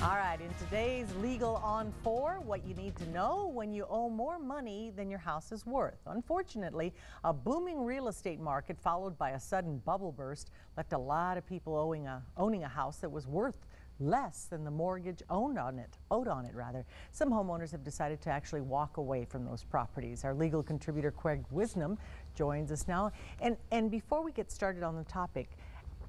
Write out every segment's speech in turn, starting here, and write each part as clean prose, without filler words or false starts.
All right, in today's Legal on 4, what you need to know when you owe more money than your house is worth. Unfortunately, a booming real estate market followed by a sudden bubble burst left a lot of people owning a house that was worth less than the mortgage owed on it. Some homeowners have decided to actually walk away from those properties. Our legal contributor Craig Wisnam joins us now. And before we get started on the topic,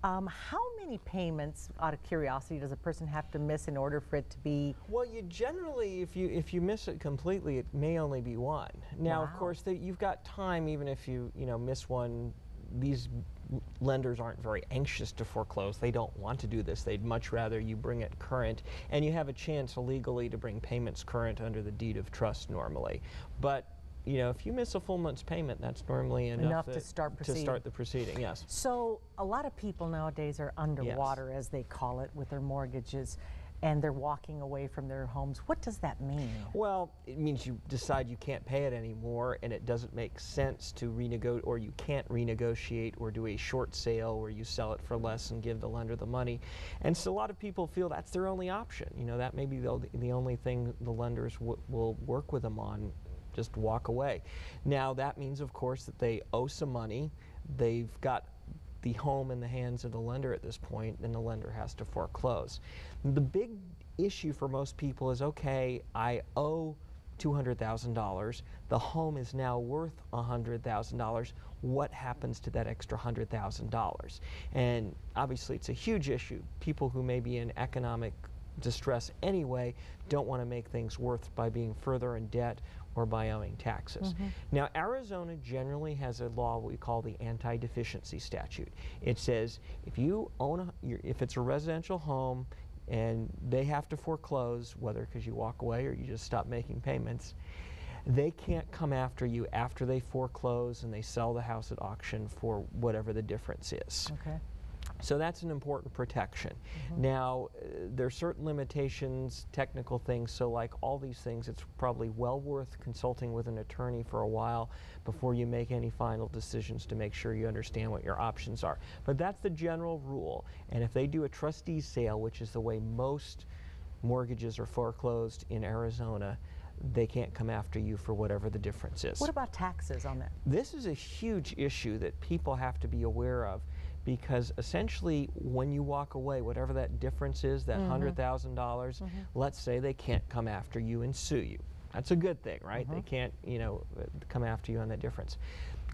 how many payments, out of curiosity, does a person have to miss in order for it to be? Well, you generally, if you miss it completely, it may only be one. Now, of course, you've got time. Even if you miss one, these lenders aren't very anxious to foreclose. They don't want to do this. They'd much rather you bring it current, and you have a chance legally to bring payments current under the deed of trust normally. But if you miss a full month's payment, that's normally enough to start the proceeding. Yes. So a lot of people nowadays are underwater, as they call it, with their mortgages, and they're walking away from their homes. What does that mean? Well, it means you decide you can't pay it anymore, and it doesn't make sense to renegotiate, or you can't renegotiate or do a short sale where you sell it for less and give the lender the money. And so a lot of people feel that's their only option. That may be the only thing the lenders will work with them on. Just walk away. Now that means, of course, that they owe some money. They've got the home in the hands of the lender at this point, and the lender has to foreclose. The big issue for most people is, okay, I owe $200,000. The home is now worth $100,000. What happens to that extra $100,000? And obviously it's a huge issue. People who may be in economic distress anyway don't want to make things worse by being further in debt or by owing taxes. Now, Arizona generally has a law we call the anti-deficiency statute. It says if it's a residential home and they have to foreclose, whether because you walk away or you just stop making payments, they can't come after you after they foreclose and they sell the house at auction for whatever the difference is. Okay. So that's an important protection. Now, there are certain limitations, technical things, so like all these things, it's probably well worth consulting with an attorney for a while before you make any final decisions to make sure you understand what your options are. But that's the general rule. And if they do a trustee sale, which is the way most mortgages are foreclosed in Arizona, they can't come after you for whatever the difference is. What about taxes on that? This is a huge issue that people have to be aware of, because essentially when you walk away, whatever that difference is, that $100,000, let's say they can't come after you and sue you. That's a good thing, right? They can't, come after you on that difference.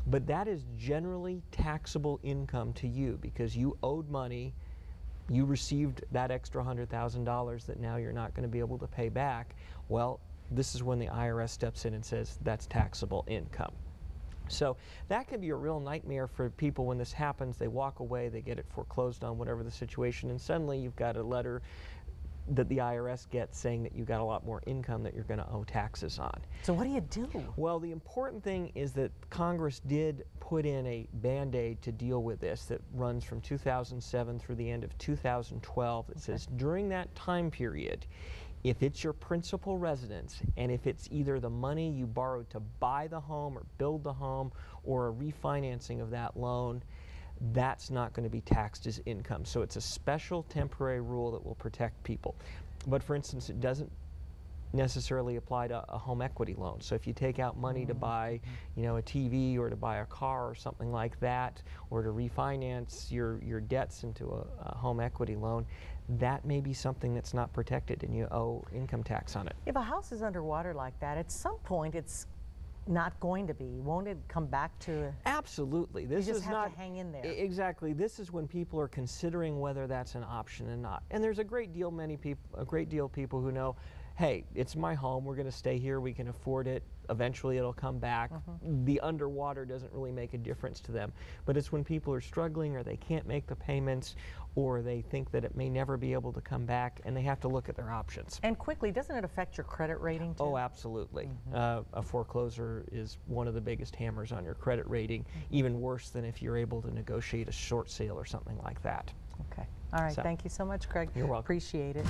But that is generally taxable income to you because you owed money, you received that extra $100,000 that now you're not going to be able to pay back. Well, this is when the IRS steps in and says that's taxable income. So that can be a real nightmare for people when this happens. They walk away, they get it foreclosed on, whatever the situation, and suddenly you've got a letter that the IRS gets saying that you've got a lot more income that you're going to owe taxes on. So what do you do? Well, the important thing is that Congress did put in a Band-Aid to deal with this that runs from 2007 through the end of 2012. It says during that time period, if it's your principal residence, and if it's either the money you borrowed to buy the home or build the home or a refinancing of that loan, that's not going to be taxed as income. So it's a special temporary rule that will protect people. But for instance, it doesn't necessarily apply to a home equity loan. So if you take out money to buy, a TV or to buy a car or something like that, or to refinance your debts into a home equity loan, that may be something that's not protected and you owe income tax on it. If a house is underwater like that, at some point it's not going to be. Won't it come back to? Absolutely. This you just is have not to hang in there. Exactly. This is when people are considering whether that's an option or not. And there's a great deal of people who know, hey, it's my home, we're going to stay here, we can afford it, eventually it'll come back. The underwater doesn't really make a difference to them. But it's when people are struggling or they can't make the payments or they think that it may never be able to come back and they have to look at their options. And quickly, doesn't it affect your credit rating too? Oh, absolutely. A foreclosure is one of the biggest hammers on your credit rating, even worse than if you're able to negotiate a short sale or something like that. Okay. All right. So, thank you so much, Craig. You're welcome. Appreciate it.